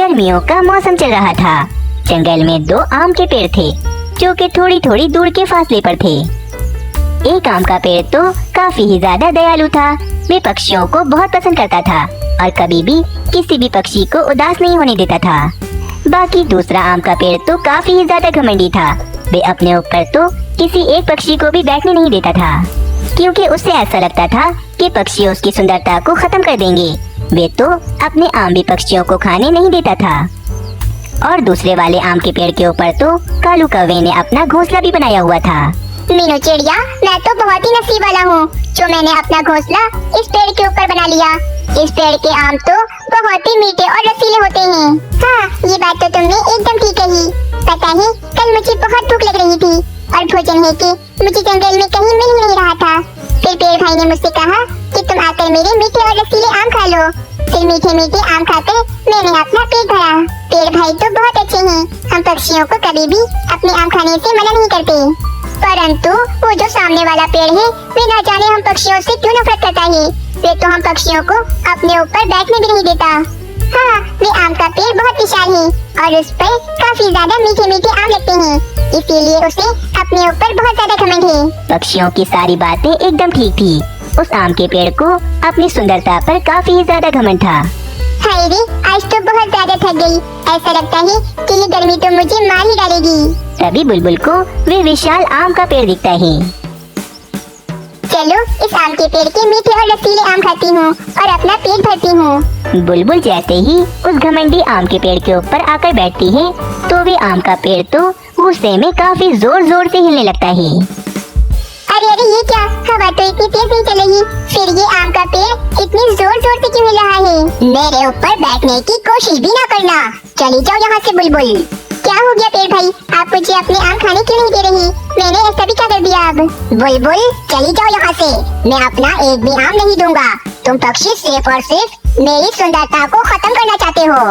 गर्मियों का मौसम चल रहा था। जंगल में 2 आम के पेड़ थे जो कि थोड़ी थोड़ी दूर के फासले पर थे। एक आम का पेड़ तो काफी ही ज्यादा दयालु था। वे पक्षियों को बहुत पसंद करता था और कभी भी किसी भी पक्षी को उदास नहीं होने देता था। बाकी दूसरा आम का पेड़ तो काफी ही ज्यादा घमंडी था। वे अपने ऊपर तो किसी एक पक्षी को भी बैठने नहीं देता था, क्योंकि उसे ऐसा लगता था कि पक्षी उसकी सुंदरता को खत्म कर देंगे। वे तो अपने आम भी पक्षियों को खाने नहीं देता था। और दूसरे वाले आम के पेड़ के ऊपर तो कालू कौवे ने अपना घोंसला भी बनाया हुआ था। मीनू चिड़िया, मैं तो बहुत ही नसीब वाला हूँ जो मैंने अपना घोंसला इस पेड़ के ऊपर बना लिया। इस पेड़ के आम तो बहुत ही मीठे और रसीले होते हैं। हाँ, ये बात तो तुमने एकदम ठीक कही। पता है, कल मुझे बहुत भूख लग रही थी और भोजन है कि मुझे जंगल में कहीं मिल ही नहीं रहा था। फिर पेड़ भाई ने मुझसे कहा कि तुम आकर मेरे मीठे और रसीले आम खा लो। फिर मीठे मीठे आम खाकर मैंने अपना पेट भरा। पेड़ भाई तो बहुत अच्छे हैं। हम पक्षियों को कभी भी अपने आम खाने से मना नहीं करते, परंतु वो जो सामने वाला पेड़ है, वे ना जाने हम पक्षियों से क्यों नफरत करता है। वे तो हम पक्षियों को अपने ऊपर बैठने भी नहीं देता। हाँ, वे आम का पेड़ बहुत विशाल है और उस पर काफी ज्यादा मीठे मीठे आम लगते हैं, इसीलिए उसे अपने ऊपर बहुत ज्यादा घमंड है। पक्षियों की सारी बातें एकदम ठीक थी। उस आम के पेड़ को अपनी सुंदरता पर काफी ही ज्यादा घमंड था। हाय रे, आज तो बहुत ज्यादा थक गई। ऐसा लगता है कि ये गर्मी तो मुझे मार ही डालेगी। तभी बुलबुल को वे विशाल आम का पेड़ दिखता है। चलो इस आम के पेड़ के मीठे और रसीले आम खाती हूँ और अपना पेट भरती हूँ। बुलबुल जैसे ही उस घमंडी आम के पेड़ के ऊपर आकर बैठती है तो वे आम का पेड़ तो गुस्से में काफी जोर जोर से हिलने लगता है। अरे अरे, ये क्या, हवा तो इतनी तेज नहीं चलेगी, फिर ये आम का पेड़ इतनी जोर जोर से क्यों हिल रहा है? मेरे ऊपर बैठने की कोशिश भी ना करना। चली जाओ यहाँ से बुलबुल। क्या हो गया पेड़ भाई, आप मुझे अपने आम खाने क्यों नहीं दे रही? मैंने ऐसा भी क्या कर दिया? अब बुलबुल चली जाओ यहाँ से, मैं अपना एक भी आम नहीं दूंगा। तुम पक्षी सिर्फ और सिर्फ मेरी सुंदरता को खत्म करना चाहते हो।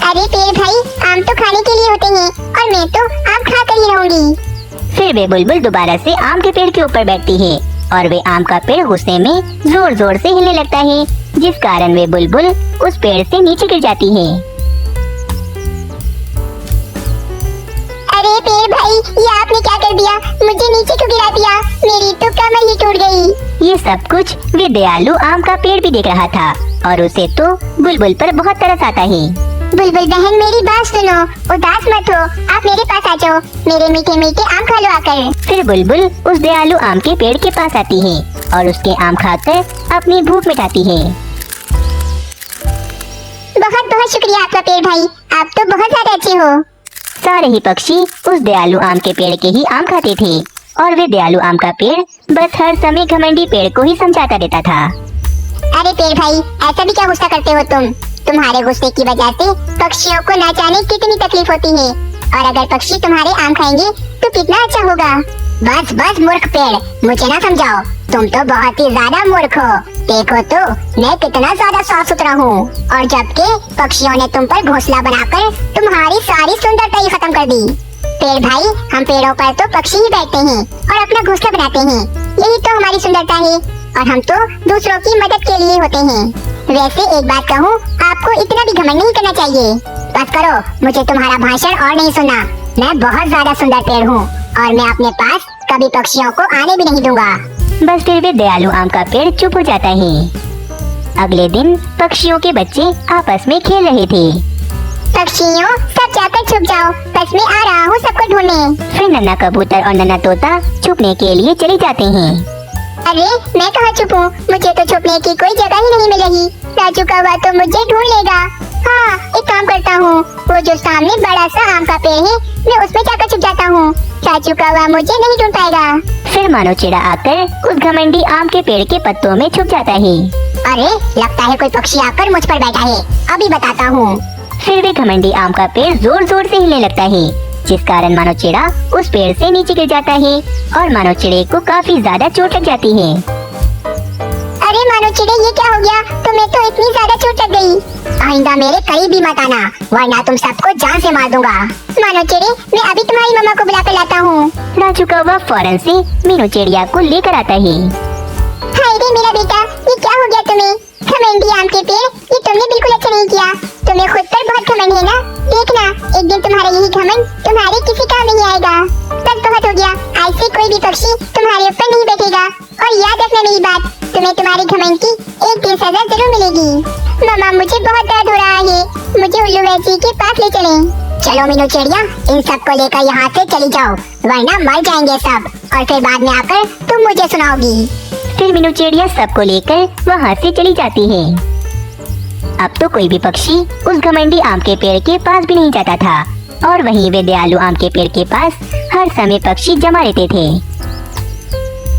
अरे पेड़ भाई, आम तो खाने के लिए होते हैं और मैं तो आम खा कर ही रहूंगी। फिर वे बुलबुल दोबारा से आम के पेड़ के ऊपर बैठती है और वे आम का पेड़ गुस्से में जोर जोर से हिलने लगता है, जिस कारण वे बुलबुल उस पेड़ से नीचे गिर जाती है। अरे पेड़ भाई, ये आपने क्या कर दिया? मुझे नीचे क्यों गिरा दिया? मेरी तो कमर ही टूट गई। ये सब कुछ वे दयालु आम का पेड़ भी देख रहा था और उसे तो बुलबुल पर बहुत तरस आता है। बुलबुल बहन, मेरी बात सुनो, उदास मत हो, आप मेरे पास आ जाओ, मेरे मीठे मीठे आम खा लो आकर। फिर बुलबुल उस दयालु आम के पेड़ के पास आती है और उसके आम खाकर अपनी भूख मिटाती है। बहुत बहुत शुक्रिया आपका पेड़ भाई, आप तो बहुत ज्यादा अच्छे हो। सारे ही पक्षी उस दयालु आम के पेड़ के ही आम खाते थे और वे दयालु आम का पेड़ बस हर समय घमंडी पेड़ को ही समझाता रहता था। अरे पेड़ भाई, ऐसा भी क्या गुस्सा करते हो तुम? तुम्हारे गुस्से की वजह से पक्षियों को ना जाने कितनी तकलीफ होती है, और अगर पक्षी तुम्हारे आम खाएंगे तो कितना अच्छा होगा। बस बस मूर्ख पेड़, मुझे ना समझाओ, तुम तो बहुत ही ज्यादा मूर्ख हो। देखो तो मैं कितना ज्यादा साफ सुथरा हूँ, और जबकि पक्षियों ने तुम पर घोंसला बनाकर तुम्हारी सारी सुंदरता ही खत्म कर दी। पेड़ भाई, हम पेड़ों पर तो पक्षी ही बैठते हैं और अपना घोंसला बनाते हैं, यही तो हमारी सुंदरता है, और हम तो दूसरों की मदद के लिए होते हैं। वैसे एक बात कहूँ, आपको इतना भी घमंड नहीं करना चाहिए। बस करो, मुझे तुम्हारा भाषण और नहीं सुनना। मैं बहुत ज्यादा सुंदर पेड़ हूँ और मैं अपने पास कभी पक्षियों को आने भी नहीं दूंगा। बस फिर वे दयालु आम का पेड़ चुप हो जाता है। अगले दिन पक्षियों के बच्चे आपस में खेल रहे थे। पक्षियों, सब जाकर छुप जाओ, बस मैं आ रहा हूँ सबको ढूंढने। फिर नन्हा कबूतर और नन्हा तोता छुपने के लिए चले जाते हैं। अरे मैं कहाँ छुपूं? मुझे तो छुपने की कोई जगह ही नहीं मिलेगी। राजू कौवा तो मुझे ढूंढ लेगा। हाँ, एक काम करता हूँ, वो जो सामने बड़ा सा आम का पेड़ है, मैं उसमें जाकर छुप जाता हूँ। राजू कौवा मुझे नहीं ढूंढ पाएगा। फिर मानो चिड़ा आकर उस घमंडी आम के पेड़ के पत्तों में छुप जाता है। अरे लगता है कोई पक्षी आकर मुझ पर बैठा है, अभी बताता हूँ। फिर वे घमंडी आम का पेड़ जोर जोर से हिलने लगता है, जिस कारण मानो चिड़ा उस पेड़ से नीचे गिर जाता है और मानो चिड़े को काफी ज्यादा चोट लग जाती है। अरे मानो चिड़े, ये क्या हो गया? तुम्हें तो इतनी ज्यादा चोट लग गई। आइंदा मेरे करीब भी मत आना, वरना तुम सबको जान से मार दूंगा। मानो चिड़े, मैं अभी तुम्हारी मम्मा को बुला कर लाता हूँ। राजू कौवा फौरन से मीनू चिड़िया को लेकर आता है। हाय रे मेरा बेटा, ये क्या हो गया तुम्हें? घमंडी आम के पेड़, ये तुमने बिल्कुल अच्छा नहीं किया। तुम्हें खुद पर बहुत घमंड है ना? तुम्हारे किसी काम नहीं आएगा। बस बहुत हो गया, आज से कोई भी पक्षी तुम्हारे ऊपर नहीं बैठेगा। और याद रखना मेरी बात, तुम्हें तुम्हारे घमंड की एक दिन सजा जरूर मिलेगी। मामा मुझे बहुत दर्द हो रहा है, मुझे उल्लू वैसी के पास ले चलें। चलो मीनू चिड़िया, इन सबको लेकर यहाँ से चली जाओ, वरना मर जाएंगे सब, और फिर बाद में आकर तुम मुझे सुनाओगी। फिर मीनू चिड़िया सबको लेकर वहाँ से चली जाती है। अब तो कोई भी पक्षी उस घमंडी आम के पेड़ के पास भी नहीं जाता था, और वहीं वे दयालु आम के पेड़ के पास हर समय पक्षी जमा रहते थे।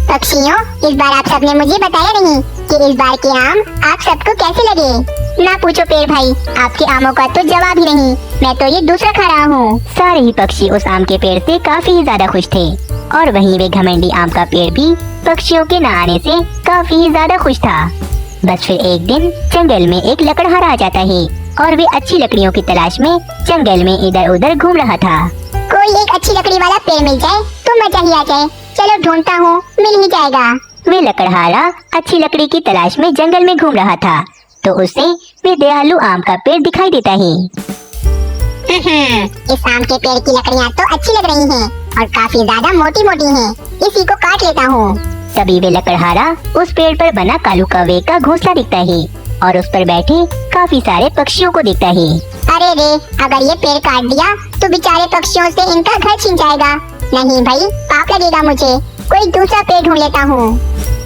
पक्षियों, इस बार आप सबने मुझे बताया नहीं कि इस बार के आम आप सबको कैसे लगे। ना पूछो पेड़ भाई, आपके आमों का तो जवाब ही नहीं, मैं तो ये दूसरा खा रहा हूँ। सारे ही पक्षी उस आम के पेड़ से काफी ही ज्यादा खुश थे, और वहीं वे घमंडी आम का पेड़ भी पक्षियों के न आने से काफी ही ज्यादा खुश था। बस फिर एक दिन जंगल में एक लकड़हारा आ जाता है, और वे अच्छी लकड़ियों की तलाश में जंगल में इधर उधर घूम रहा था। कोई एक अच्छी लकड़ी वाला पेड़ मिल जाए तो मजा ही आ जाए। चलो ढूंढता हूँ, मिल ही जाएगा। वे लकड़हारा अच्छी लकड़ी की तलाश में जंगल में घूम रहा था, तो उसे वे दयालु आम का पेड़ दिखाई देता है। इस आम के पेड़ की लकड़ियाँ तो अच्छी लग रही हैं, और काफी ज्यादा मोटी मोटी हैं। इसी को काट लेता हूँ। तभी वे लकड़हारा उस पेड़ पर बना कालू कौवे का घोंसला दिखता है, और उस पर बैठे काफी सारे पक्षियों को दिखता है। अरे रे, अगर ये पेड़ काट दिया तो बेचारे पक्षियों से इनका घर छिन जाएगा। नहीं भाई, पाप लगेगा मुझे। कोई दूसरा पेड़ ढूंढ लेता हूँ।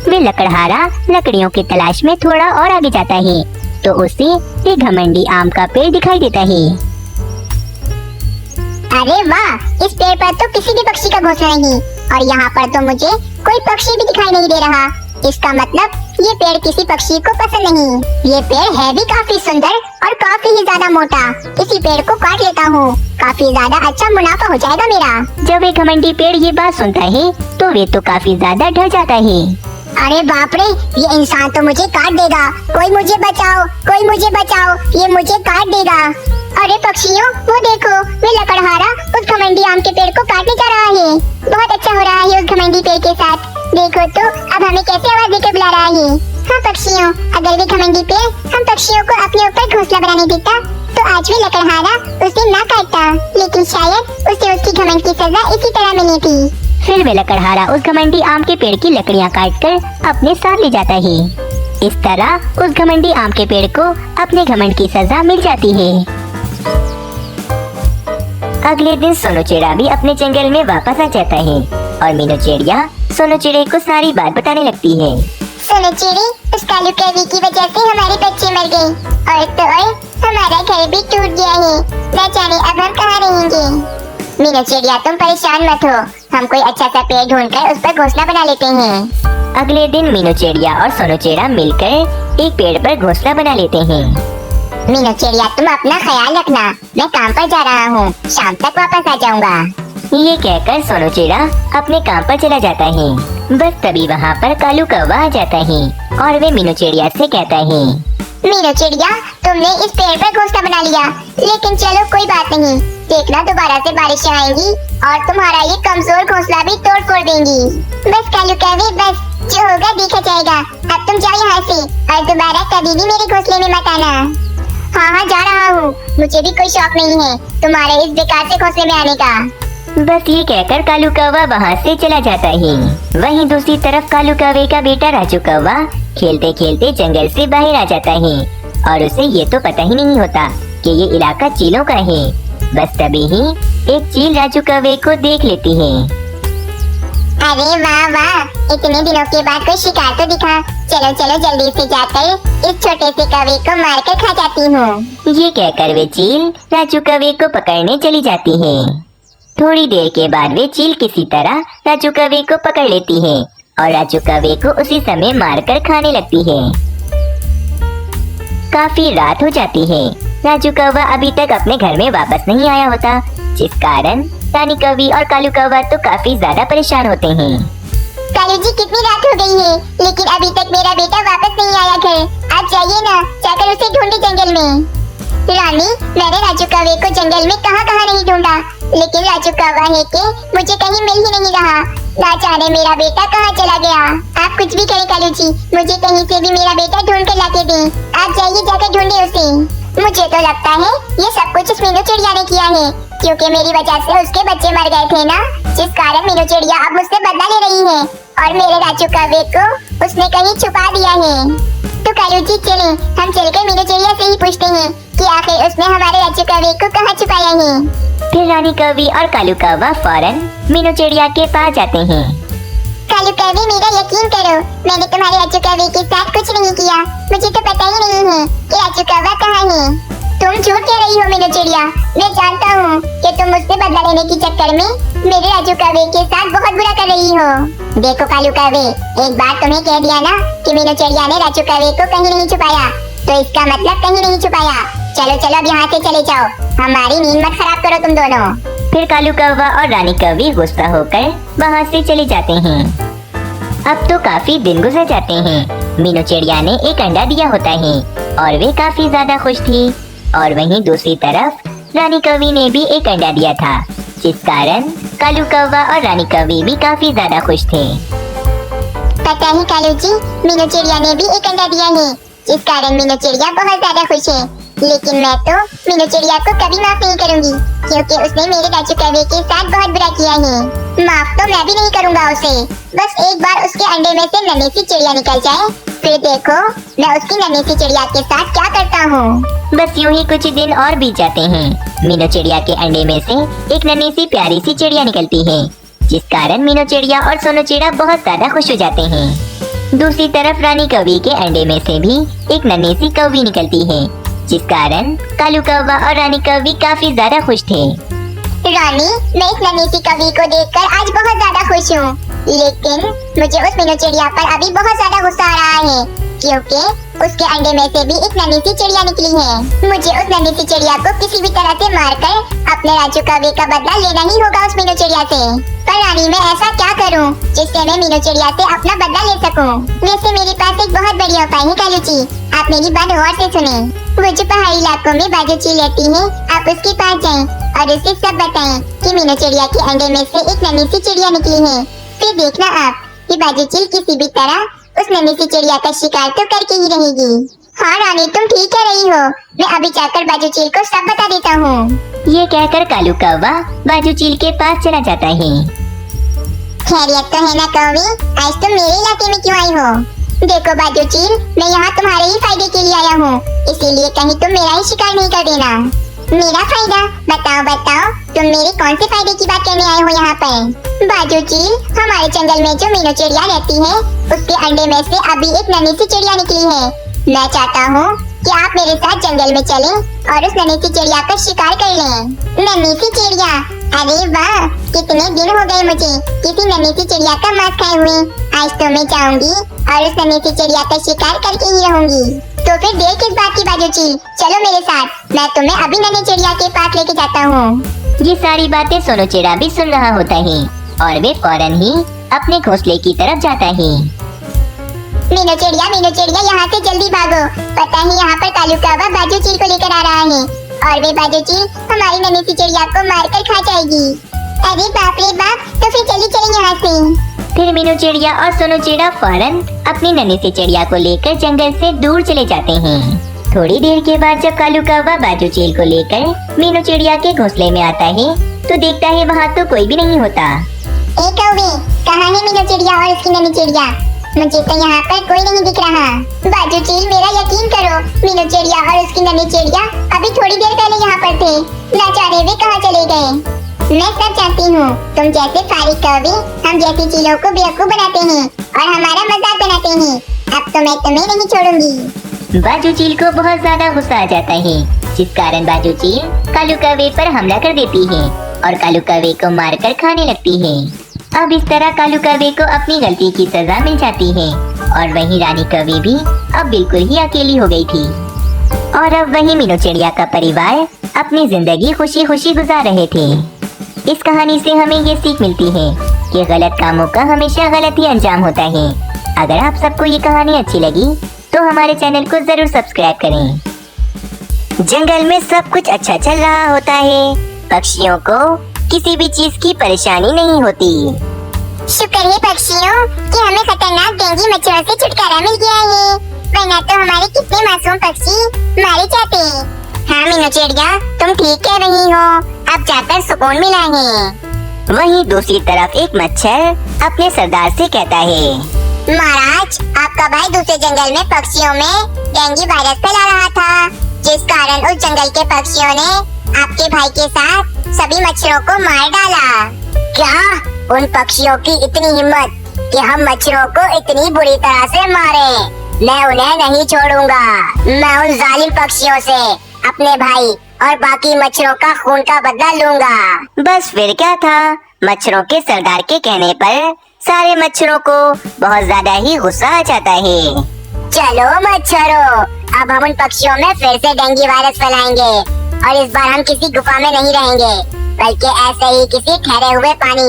वे लकड़हारा लकड़ियों की तलाश में थोड़ा और आगे जाता है, तो उसे एक घमंडी आम का पेड़ दिखाई देता है। अरे वाह, इस पेड़ पर तो किसी भी पक्षी का घोंसला नहीं, और यहाँ पर तो मुझे कोई पक्षी भी दिखाई नहीं दे रहा। इसका मतलब ये पेड़ किसी पक्षी को पसंद नहीं। ये पेड़ है भी काफी सुंदर और काफी ही ज्यादा मोटा। इसी पेड़ को काट लेता हूँ, काफी ज्यादा अच्छा मुनाफा हो जाएगा मेरा। जब वे घमंडी पेड़ ये बात सुनता है, तो वे तो काफी ज्यादा डर जाता है। अरे बाप रे, ये इंसान तो मुझे काट देगा। कोई मुझे बचाओ, कोई मुझे बचाओ, ये मुझे काट देगा। अरे पक्षियों, वो देखो, वे लकड़हारा उस घमंडी आम के पेड़ को काटने जा रहा है। बहुत अच्छा हो रहा है उस घमंडी पेड़ के साथ। देखो तो अब हमें कैसे आवाज देकर बुला रहा है। हाँ पक्षियों, अगर वे घमंडी पेड़ हम पक्षियों को अपने ऊपर घोंसला बनाने देता तो आज वे लकड़हारा उसे ना काटता, लेकिन शायद उसे उसकी घमंड की सजा इसी तरह मिली थी। फिर वे लकड़हारा उस घमंडी आम के पेड़ की लकड़ियाँ काटकर अपने साथ ले जाता है। इस तरह उस घमंडी आम के पेड़ को अपने घमंड की सजा मिल जाती है। अगले दिन सोनू चिड़िया भी अपने जंगल में वापस आ जाता है, और मीनू चिड़िया सोनू चिड़िया को सारी बात बताने लगती है। सोनू चिड़ी, उस कालू कौवे की वजह से हमारे बच्चे मर गए, और तो और हमारा घर भी टूट गया है। न जाने अब हम कहाँ रहेंगे। मीनू चिड़िया, तुम परेशान मत हो, हम कोई अच्छा सा पेड़ ढूंढकर उस पर घोंसला बना लेते हैं। अगले दिन मीनू चिड़िया और सोनू चिड़िया मिलकर एक पेड़ पर घोंसला बना लेते हैं। मीनू चिड़िया, तुम अपना ख्याल रखना, मैं काम पर जा रहा हूँ, शाम तक वापस आ जाऊँगा। ये कहकर सोनू चिड़िया अपने काम पर चला जाता है। बस तभी वहाँ पर कालू कौवा आ जाता है, और वे मीनू चिड़िया से कहता है, मीनू चिड़िया, तुमने इस पेड़ पर घोंसला बना लिया, लेकिन चलो कोई बात नहीं, देखना दोबारा से बारिशें आएंगी और तुम्हारा ये कमजोर घोंसला भी तोड़ फोड़ देंगी। बस कालू कौवे, बस जो होगा देखा जाएगा। अब तुम जाओ यहाँ से, और दोबारा कभी भी मेरे घोंसले में मत आना। हाँ हाँ, जा रहा हूँ, मुझे भी कोई शौक नहीं है तुम्हारे इस बेकार से घोंसले में आने का। बस ये कहकर कालू कौवा वहाँ से चला जाता है। वहीं दूसरी तरफ कालू कौवे का बेटा राजू कौवा खेलते खेलते जंगल से बाहर आ जाता है, और उसे ये तो पता ही नहीं होता कि ये इलाका चीलों का है। बस तभी ही एक चील राजू कौवे को देख लेती है। अरे वाह वाह, इतने दिनों के बाद कोई शिकार तो दिखा। चलो चलो जल्दी से जाकर इस छोटे से कौवे को मार कर खा जाती हूँ। ये कहकर वे चील राजू कौवे को पकड़ने चली जाती है। थोड़ी देर के बाद वे चील किसी तरह राजू कौवे को पकड़ लेती है, और राजू कौवे को उसी समय मारकर खाने लगती है। काफी रात हो जाती है। राजू कौवा अभी तक अपने घर में वापस नहीं आया होता, जिस कारण रानी कौवी और कालू कौवा तो काफी ज्यादा परेशान होते हैं। कालू जी, कितनी रात हो गई है, लेकिन अभी तक मेरा बेटा वापस नहीं आया घर। आप जाइए ना, जाकर उसे ढूंढे जंगल में। रानी, मैंने राजू कौवे को जंगल में कहाँ कहाँ नहीं ढूंढा, लेकिन राजू कौवा है कि मुझे कहीं मिल ही नहीं रहा। ना जाने मेरा बेटा कहाँ चला गया। आप कुछ भी करें कालू जी, मुझे कहीं से भी मेरा बेटा ढूंढ कर लाके दें। आप जाइए, जाकर ढूंढे उसे। मुझे तो लगता है ये सब कुछ उस मीनू चिड़िया ने किया है, क्योंकि मेरी वजह से उसके बच्चे मर गए थे ना, जिस कारण मीनू चिड़िया अब मुझसे बदला ले रही है और मेरे राजू कौवे को उसने कहीं छुपा दिया है। तो कालू जी चलें, हम चलकर मीनू चिड़िया से ही पूछते हैं कि आखिर उसने हमारे राजू कौवे को कहाँ छुपाया है। फिर रानी कौवी और कालू कौवा फौरन मीनू चिड़िया के पास जाते हैं। कालू कौवे, मेरा यकीन करो, मैंने तुम्हारे राजू कौवे के साथ कुछ नहीं किया। मुझे तो पता ही नहीं है कि राजू कौवा कहाँ है। तुम झूठ कह रही हो मीनू चिड़िया, मैं जानता हूँ कि तुम मुझसे बदला लेने के चक्कर में मेरे राजू कौवे के साथ बहुत बुरा कर रही हो। देखो कालू कौवे, एक बार तुम्हें कह दिया ना कि मीनू चिड़िया ने राजू कौवे को कहीं नहीं छुपाया, तो इसका मतलब कहीं नहीं छुपाया। चलो चलो अब यहाँ से चले जाओ, हमारी नींद मत खराब करो तुम दोनों। फिर कालू कौवा और रानी कौवी गुस्सा होकर वहाँ से चले जाते हैं। अब तो काफी दिन गुजर जाते हैं। मीनू चिड़िया ने एक अंडा दिया होता है और वे काफी ज्यादा खुश थी, और वहीं दूसरी तरफ रानी कौवी ने भी एक अंडा दिया था, जिस कारण कालू कौवा और रानी कौवी भी काफी ज्यादा खुश थे। पता है कालू जी, मीनू चिड़िया ने भी एक अंडा दिया है, जिस कारण मीनू चिड़िया बहुत ज्यादा खुश है। लेकिन मैं तो मीनू चिड़िया को कभी माफ नहीं करूंगी, क्योंकि उसने मेरे राजू कौवे के साथ बहुत बुरा किया है। माफ तो मैं भी नहीं करूंगा उसे। बस एक बार उसके अंडे में से नन्ही सी चिड़िया निकल जाए, फिर देखो मैं उसकी नन्ही सी चिड़िया के साथ क्या करता हूँ। बस यूं ही कुछ दिन और बीत जाते हैं। मीनू चिड़िया के अंडे में से एक नन्ही सी प्यारी सी चिड़िया निकलती है, जिस कारण मीनू चिड़िया और सोनू चिड़ा बहुत ज्यादा खुश हो जाते हैं। दूसरी तरफ रानी कौवी के अंडे में से भी एक नन्ही सी कौवी निकलती है, जिस कारण कालू कौवा और रानी कौवी काफी ज्यादा खुश थे। रानी, मैं इस नन्ही सी कौवी को देखकर आज बहुत ज्यादा खुश हूँ, लेकिन मुझे उस मीनू चिड़िया पर अभी बहुत ज्यादा गुस्सा आ रहा है, क्योंकि उसके अंडे में से भी एक नन्ही सी चिड़िया निकली है। मुझे उस नन्ही सी चिड़िया को किसी भी तरह से मारकर अपने राजू कौवे का बदला लेना ही होगा उस मीनू चिड़िया से। पर रानी, मैं ऐसा क्या करूं जिससे मैं मीनू चिड़िया से अपना बदला ले सकूं? वैसे मेरे पास एक बहुत बढ़िया उपाय है कालू जी, आप मेरी बात गौर से सुने। वो जो पहाड़ी इलाकों में बाजू चील रहती है, आप उसके पास जाएं और उसे सब बताएं कि मीनू चिड़िया के अंडे में से एक नन्ही सी चिड़िया निकली है। फिर देखना आप कि बाजू चील किसी भी तरह उस नन्ही सी चिड़िया का शिकार तो करके ही रहेगी। हाँ रानी, तुम ठीक कह रही हो, मैं अभी जाकर बाजू चील को सब बता देता हूँ। ये कहकर कालू कौवा बाजू चील के पास चला जाता है। खैरियत तो है ना कौवी, आज तुम मेरे इलाके में क्यों आई हो? देखो बाजू चील, मैं यहाँ तुम्हारे ही फायदे के लिए आया हूँ, इसीलिए कहीं तुम मेरा ही शिकार नहीं कर देना। मेरा फायदा? बताओ बताओ, तुम मेरे कौन से फायदे की बात करने आए हो यहाँ पर? बाजू चील, हमारे जंगल में जो मीनू चिड़िया रहती है, उसके अंडे में से अभी एक नन्ही सी चिड़िया निकली है। मैं चाहता हूँ कि आप मेरे साथ जंगल में चलें और उस नन्ही सी चिड़िया का शिकार कर लें। नन्ही सी चिड़िया? अरे वाह, कितने दिन हो गए मुझे किसी नन्ही सी चिड़िया का मांस खाए हुए। आज तो मैं जाऊंगी और उस नन्ही सी चिड़िया का शिकार करके ही रहूंगी। तो फिर देर किस बात की बाजू चील, चलो मेरे साथ, मैं तुम्हें अभी नन्ही चिड़िया के पास लेके जाता हूँ। ये सारी बातें सोनू चिड़ा भी सुन रहा होता है और वे फौरन ही अपने घोंसले की तरफ जाता है। मीनू चिड़िया यहाँ से जल्दी भागो, पता है यहाँ पर कालू कौवा बाजू चील को लेकर आ रहा है और वे बाजू चील हमारी नन्ही सी चिड़िया को मारकर खा जाएगी। अरे बाप रे बाप, तो फिर जल्दी चलें यहाँ से। फिर मीनू चिड़िया और सोनू चिड़ा फौरन अपनी नन्ही सी चिड़िया को लेकर जंगल से दूर चले जाते हैं। थोड़ी देर के बाद जब कालू कौवा बाजू चील को लेकर मीनू चिड़िया के घोंसले में आता है, तो देखता है वहाँ तो कोई भी नहीं होता। ए कौवे, कहाँ है मीनू चिड़िया और उसकी नन्ही चिड़िया? मुझे तो यहाँ पर कोई नहीं दिख रहा। बाजू चील, मेरा यकीन करो, मीनू चिड़िया और उसकी नन्ही चिड़िया अभी थोड़ी देर पहले यहाँ पर थे, ना जाने वे कहाँ चले गए। मैं सब जानती हूँ, तुम जैसे फारिक कौवे हम जैसी चीलों को बेवकूफ बनाते हैं और हमारा मजाक बनाते हैं। अब तो मैं तुम्हें नहीं छोड़ूंगी। बाजू चील को बहुत ज्यादा गुस्सा आ जाता है, जिस कारण बाजू चील कालू कौवे पर हमला कर देती है और कालू कौवे को मारकर खाने लगती है। अब इस तरह कालू कौवे को अपनी गलती की सजा मिल जाती है और वहीं रानी कौवी भी अब बिल्कुल ही अकेली हो गई थी। और अब वहीं मीनू चिड़िया का परिवार अपनी जिंदगी खुशी खुशी गुजार रहे थे। इस कहानी से हमें ये सीख मिलती है कि गलत कामों का हमेशा गलत ही अंजाम होता है। अगर आप सबको ये कहानी अच्छी लगी तो हमारे चैनल को जरूर सब्सक्राइब करें। जंगल में सब कुछ अच्छा चल रहा होता है, पक्षियों को किसी भी चीज की परेशानी नहीं होती। शुक्र है पक्षियों कि हमें खतरनाक डेंगू मच्छरों से छुटकारा मिल गया है, वरना तो हमारे कितने मासूम पक्षी मारे जाते। हाँ मीनू चिड़िया, तुम ठीक कह रही हो, अब जाकर सुकून मिला है। वहीं दूसरी तरफ एक मच्छर अपने सरदार से कहता है, महाराज, आपका भाई दूसरे जंगल में पक्षियों में डेंगू वायरस फैला रहा था, जिस कारण उस जंगल के पक्षियों ने आपके भाई के साथ सभी मच्छरों को मार डाला। क्या? उन पक्षियों की इतनी हिम्मत कि हम मच्छरों को इतनी बुरी तरह से मारें? मैं उन्हें नहीं छोड़ूंगा। मैं उन जालिम पक्षियों से अपने भाई और बाकी मच्छरों का खून का बदला लूंगा। बस फिर क्या था, मच्छरों के सरदार के कहने पर सारे मच्छरों को बहुत ज्यादा ही गुस्सा आ जाता है। चलो मच्छरों, अब हम उन पक्षियों में फिर से डेंगू वायरस फैलाएंगे और इस बार हम किसी गुफा में नहीं रहेंगे, बल्कि ऐसे ही किसी ठहरे हुए पानी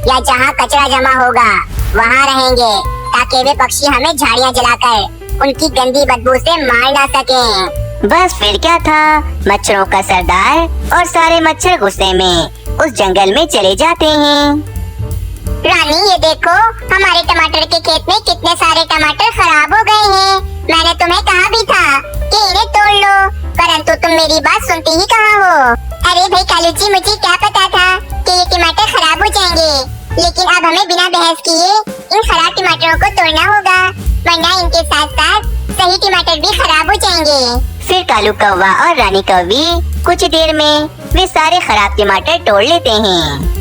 या जहाँ कचरा जमा होगा वहाँ रहेंगे, ताकि वे पक्षी हमें झाड़ियाँ जलाकर उनकी गंदी बदबू से मार ना सकें। बस फिर क्या था, मच्छरों का सरदार और सारे मच्छर गुस्से में उस जंगल में चले जाते हैं। रानी, ये देखो, हमारे टमाटर के खेत में कितने सारे टमाटर खराब हो गए हैं। मैंने तुम्हें कहा भी था कि इन्हें तोड़ लो, परंतु तुम मेरी बात सुनती ही कहाँ हो। अरे भाई कालू जी, मुझे क्या पता था कि ये टमाटर खराब हो जाएंगे, लेकिन अब हमें बिना बहस किए इन खराब टमाटरों को तोड़ना होगा, वरना इनके साथ साथ सही टमाटर भी खराब हो जाएंगे। फिर कालू कौवा और रानी कौवी कुछ देर में वे सारे खराब टमाटर तोड़ लेते हैं।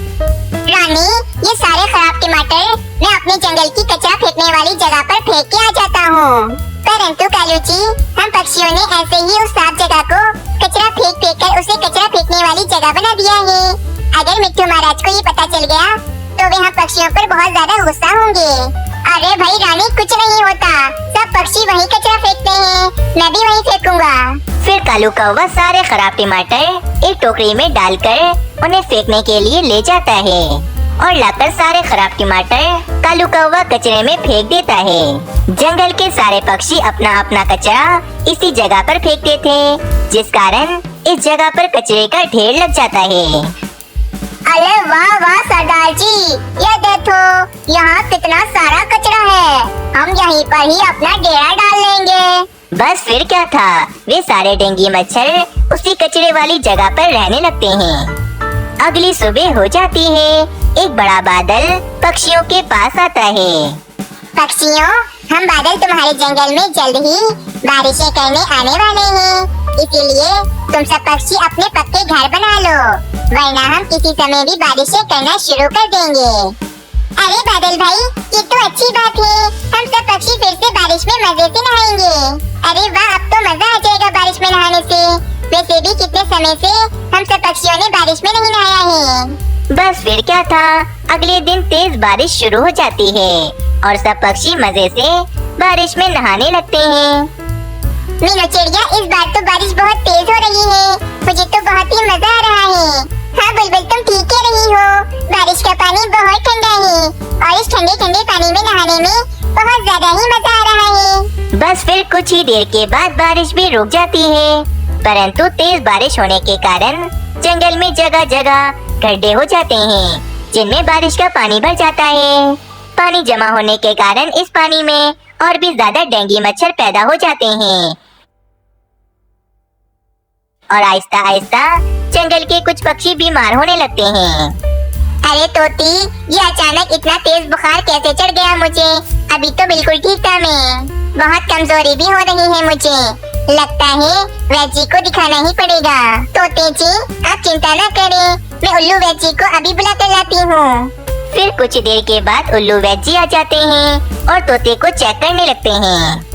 रानी, ये सारे खराब टमाटर मैं अपने जंगल की कचरा फेंकने वाली जगह पर फेंक के आ जाता हूँ, परंतु कालू जी, हम पक्षियों ने ऐसे ही उस साफ जगह को कचरा फेंक कर उसे कचरा फेंकने वाली जगह बना दिया है। अगर मिट्टू महाराज को ये पता चल गया तो वे हम पक्षियों पर बहुत ज्यादा गुस्सा होंगे। अरे भाई रानी, कुछ नहीं होता, सब पक्षी वहीं कचरा फेंकते हैं, मैं भी वहीं फेंकूंगा। फिर कालू कौवा सारे खराब टमाटर एक टोकरी में डालकर उन्हें फेंकने के लिए ले जाता है और लाकर सारे खराब टमाटर कालू कौवा कचरे में फेंक देता है। जंगल के सारे पक्षी अपना अपना कचरा इसी जगह पर फेंकते थे, जिस कारण इस जगह पर कचरे का ढेर लग जाता है। अरे वाह वाह सरदार जी, ये देखो, यहाँ कितना सारा कचरा है, हम यहीं पर ही अपना डेरा डाल लेंगे। बस फिर क्या था, वे सारे डेंगू मच्छर उसी कचरे वाली जगह पर रहने लगते हैं। अगली सुबह हो जाती है, एक बड़ा बादल पक्षियों के पास आता है। पक्षियों, हम बादल तुम्हारे जंगल में जल्द ही बारिशें करने आने वाले हैं, इसीलिए तुम सब पक्षी अपने पक्के घर बना लो, वरना हम किसी समय भी बारिशें करना शुरू कर देंगे। अरे बादल भाई, ये तो अच्छी बात है, हम सब पक्षी फिर से बारिश में मजे से नहाएंगे। अरे वाह, अब तो मजा आ जाएगा बारिश में नहाने से। वैसे भी कितने समय से हम सब पक्षियों ने बारिश में नहीं नहाया है। बस फिर क्या था, अगले दिन तेज बारिश शुरू हो जाती है और सब पक्षी मजे से बारिश में नहाने लगते हैं। मीनू चिड़िया, इस बार तो बारिश बहुत तेज हो रही है, मुझे तो बहुत ही मजा आ रहा है। हाँ बुलबुल, तुम ठीक कह रही हो, बारिश का पानी बहुत ठंडा है और इस ठंडे ठंडे पानी में नहाने में बहुत ज्यादा ही मजा आ रहा है। बस फिर कुछ ही देर के बाद बारिश भी रुक जाती है, परंतु तेज बारिश होने के कारण जंगल में जगह जगह गड्ढे हो जाते हैं, जिनमें बारिश का पानी भर जाता है। पानी जमा होने के कारण इस पानी में और भी ज्यादा डेंगू मच्छर पैदा हो जाते हैं और आहिस्ता आहिस्ता जंगल के कुछ पक्षी बीमार होने लगते हैं। अरे तोती, ये अचानक इतना तेज बुखार कैसे चढ़ गया मुझे? अभी तो बिल्कुल ठीक था मैं। बहुत कमजोरी भी हो रही है मुझे, लगता है वैद जी को दिखाना ही पड़ेगा। तोते जी, आप चिंता न करें, मैं उल्लू वैद जी को अभी बुला कर लाती हूँ। फिर कुछ देर के बाद उल्लू वैद जी आ जाते हैं और तोते को चेक करने लगते हैं।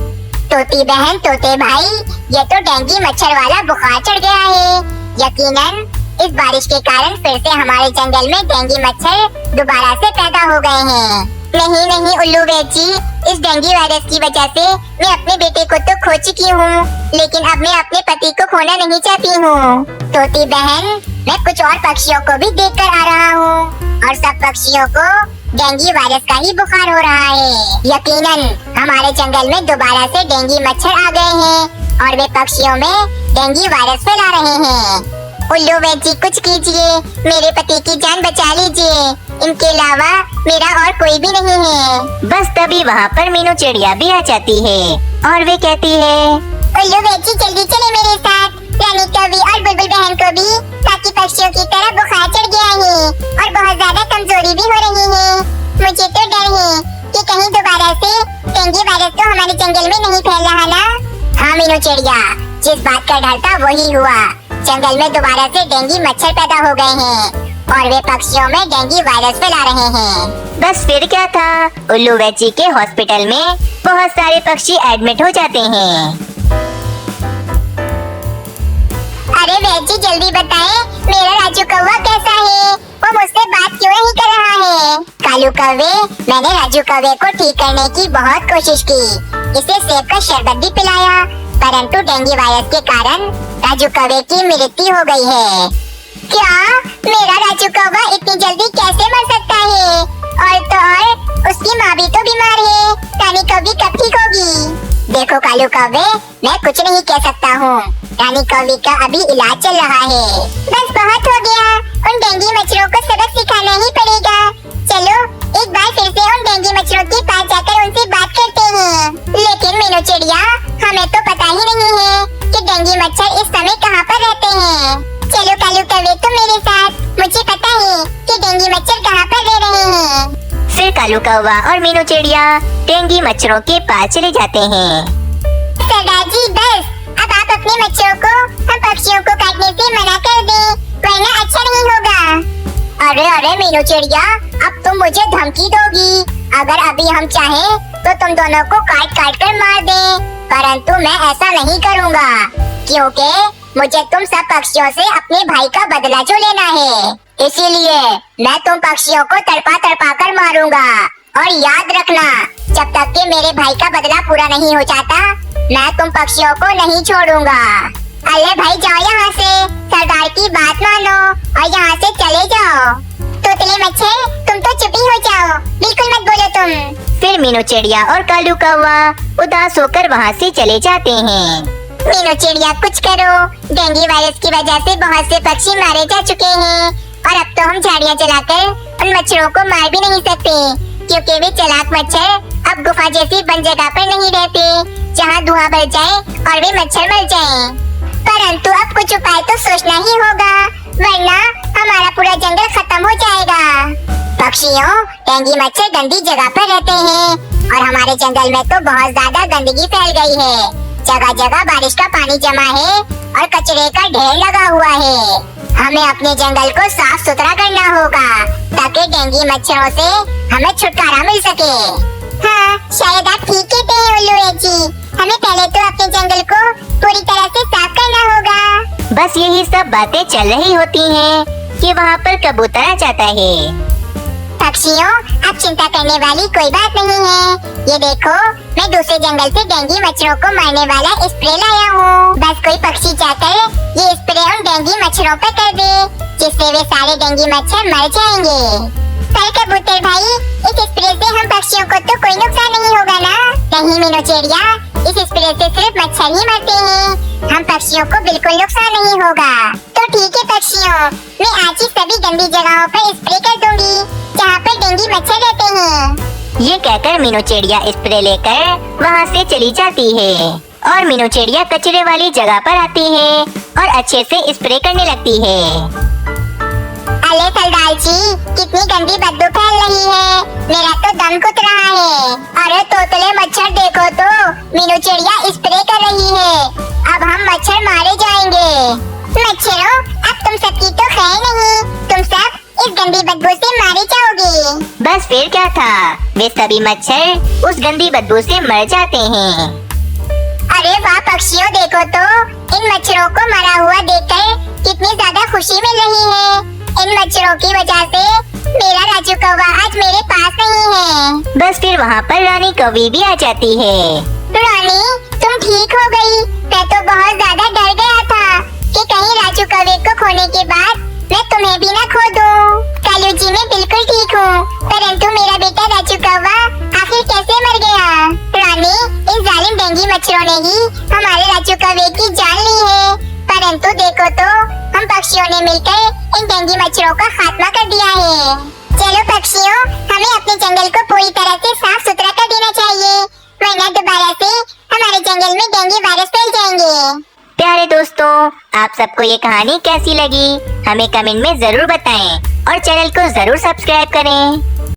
तोती बहन, तोते भाई, ये तो डेंगू मच्छर वाला बुखार चढ़ गया है। यकीनन इस बारिश के कारण फिर से हमारे जंगल में डेंगू मच्छर दोबारा से पैदा हो गए हैं। नहीं नहीं उल्लू वैद जी, इस डेंगू वायरस की वजह से मैं अपने बेटे को तो खो चुकी हूँ, लेकिन अब मैं अपने पति को खोना नहीं चाहती हूँ। तोती बहन, मैं कुछ और पक्षियों को भी देख कर आ रहा हूँ और सब पक्षियों को डेंगू वायरस का ही बुखार हो रहा है। यकीनन हमारे जंगल में दोबारा से डेंगू मच्छर आ गए हैं और वे पक्षियों में डेंगू वायरस फैला रहे हैं। उल्लू वैद जी, कुछ कीजिए, मेरे पति की जान बचा लीजिए, इनके अलावा मेरा और कोई भी नहीं है। बस तभी वहाँ पर मीनू चिड़िया भी आ जाती है और वे कहती है, उल्लू वैद जी, जल्दी चले मेरे साथ, रानी कवि और बुलबुल बहन को भी बाकी पक्षियों की तरह बुखार चढ़ गया है और बहुत ज्यादा कमजोरी भी हो रही है। मुझे तो डर है कि कहीं दोबारा से डेंगू वायरस तो हमारे जंगल में नहीं फैल रहा ना। हाँ मीनू चिड़िया, जिस बात का डर था वही हुआ। जंगल में दोबारा से डेंगू मच्छर पैदा हो गए हैं और वे पक्षियों में डेंगू वायरस फैला रहे हैं। बस फिर क्या था, उल्लू वैची के हॉस्पिटल में बहुत सारे पक्षी एडमिट हो जाते हैं। अरे वैची जल्दी बताएं, मेरा राजू कौवा कैसा है? वो मुझसे बात क्यों नहीं कर रहा है? कालू कौवे, मैंने राजू कौवे को ठीक करने की बहुत कोशिश की। इसे सेब का शरबत भी पिलाया, परंतु डेंगू वायरस के कारण राजू कौवे की मृत्यु हो गई है। क्या मेरा राजू कौवा इतनी जल्दी कैसे मर सकता है? और तो और उसकी माँ भी तो बीमार है। रानी कौवी कब ठीक होगी? देखो कालू कौवे, मैं कुछ नहीं कह सकता हूँ। रानी कौवी का अभी इलाज चल रहा है। बस बहुत हो गया, उन डेंगू मच्छरों को सबक सिखाना ही पड़ेगा। चलो एक बार फिर से उन डेंगू मच्छरों के पास जाकर उनसे बात करते हैं। लेकिन मीनू चिड़िया, हमें तो पता ही नहीं है कि डेंगू मच्छर इस समय कहाँ पर रहते हैं। चलो कालू कौवे तुम मेरे साथ, मुझे पता है कि डेंगू मच्छर कहाँ पर रह रहे हैं। फिर कालू कौवा और मीनू चिड़िया डेंगू मच्छरों के पास चले जाते हैं। सरदार जी बस, अब आप अपने मच्छरों को हम पक्षियों को काटने से मना कर दें, वरना अच्छा नहीं होगा। अरे अरे मीनू चिड़िया, अब तुम मुझे धमकी दोगी। अगर अभी हम चाहें तो तुम दोनों को काट काट कर मार दें, परंतु मैं ऐसा नहीं करूँगा, क्योंकि मुझे तुम सब पक्षियों से अपने भाई का बदला जो लेना है। इसीलिए मैं तुम पक्षियों को तड़पा तड़पा कर मारूंगा। और याद रखना, जब तक कि मेरे भाई का बदला पूरा नहीं हो जाता, मैं तुम पक्षियों को नहीं छोड़ूंगा। अरे भाई जाओ यहाँ से, सरदार की बात मानो और यहाँ से चले जाओ। तोतले मच्छर, तुम तो चुप ही हो जाओ, बिल्कुल मत बोलो तुम। फिर मीनू चिड़िया और कालू कौवा उदास होकर वहाँ से चले जाते हैं। मीनू चिड़िया कुछ करो, डेंगू वायरस की वजह से बहुत से पक्षी मारे जा चुके हैं और अब तो हम झाड़ियाँ जलाकर उन मच्छरों को मार भी नहीं सकते, क्योंकि वे चालाक मच्छर अब गुफा जैसी बंद जगह पर नहीं रहते, जहाँ धुआं बढ़ जाए और वे मच्छर मर जाएं। परंतु अब कुछ उपाय तो सोचना ही होगा, वरना हमारा पूरा जंगल खत्म हो जाएगा। पक्षियों, डेंगू मच्छर गंदी जगह पर रहते हैं और हमारे जंगल में तो बहुत ज्यादा गंदगी फैल गई है। जगह जगह बारिश का पानी जमा है और कचरे का ढेर लगा हुआ है। हमें अपने जंगल को साफ सुथरा करना होगा ताकि डेंगू मच्छरों से हमें छुटकारा मिल सके। हाँ, शायद आप ठीक कहते हैं उल्लू वैची, हमें पहले तो अपने जंगल को पूरी तरह से साफ करना होगा। बस यही सब बातें चल रही होती हैं कि वहाँ पर कबूतर आ जाता है। पक्षियों, अब चिंता करने वाली कोई बात नहीं है। ये देखो, मैं दूसरे जंगल से डेंगू मच्छरों को मारने वाला स्प्रे लाया हूँ। बस कोई पक्षी जाकर ये स्प्रे उन डेंगू मच्छरों पर कर दे, जिससे वे सारे डेंगू मच्छर मर जाएंगे। पर कबूतर भाई, इस स्प्रे से हम पक्षियों को तो कोई नुकसान नहीं होगा ना? नहीं मीनू चिड़िया, इस स्प्रे से सिर्फ मच्छर ही मरते हैं, हम पक्षियों को बिल्कुल नुकसान नहीं होगा। तो ठीक है पक्षियों, मैं आज ही सभी गंदी जगहों पर स्प्रे कर दूंगी जहाँ पर डेंगू मच्छर रहते हैं। ये कहकर मीनू चिड़िया स्प्रे लेकर वहाँ से चली जाती है और मीनू चिड़िया कचरे वाली जगह पर आती है और अच्छे से स्प्रे करने लगती है। अरे सरदार जी, कितनी गंदी बदबू फैल रही है, मेरा तो दम घुट रहा है। अरे तोतले मच्छर देखो तो, मीनू चिड़िया स्प्रे कर रही है, अब हम मच्छर मारे जाएंगे। मच्छरों, अब तुम सबकी तो खैर नहीं, तुम सब इस गंदी बदबू से मारे जाओगे। बस फिर क्या था, वे सभी मच्छर उस गंदी बदबू से मर जाते हैं। अरे वाह पक्षियों, देखो तो इन मच्छरों को मरा हुआ देखकर कितनी ज्यादा खुशी मिल रही है। इन मच्छरों की वजह से मेरा राजू कौवा आज मेरे पास नहीं है। बस फिर वहाँ पर रानी कौवी भी आ जाती है। रानी, तुम ठीक हो गई? मैं तो बहुत ज्यादा डर गया था कि कहीं राजू कौवे को खोने के बाद मैं तुम्हें भी न खो दूं। कालू जी, मैं बिल्कुल ठीक हूँ, परंतु मेरा बेटा राजू कौवा आखिर कैसे मर गया? रानी, इन जालिम डेंगू मच्छरों ने ही हमारे राजू कौवे की जान ली है, परंतु देखो तो हम पक्षियों ने मिलकर इन डेंगू मच्छरों का खात्मा कर दिया है। चलो पक्षियों, हमें अपने जंगल को पूरी तरह से साफ सुथरा कर देना चाहिए, वरना दोबारा से हमारे जंगल में डेंगू वायरस फैल जाएंगे। प्यारे दोस्तों, आप सबको ये कहानी कैसी लगी हमें कमेंट में जरूर बताएं और चैनल को जरूर सब्सक्राइब करें।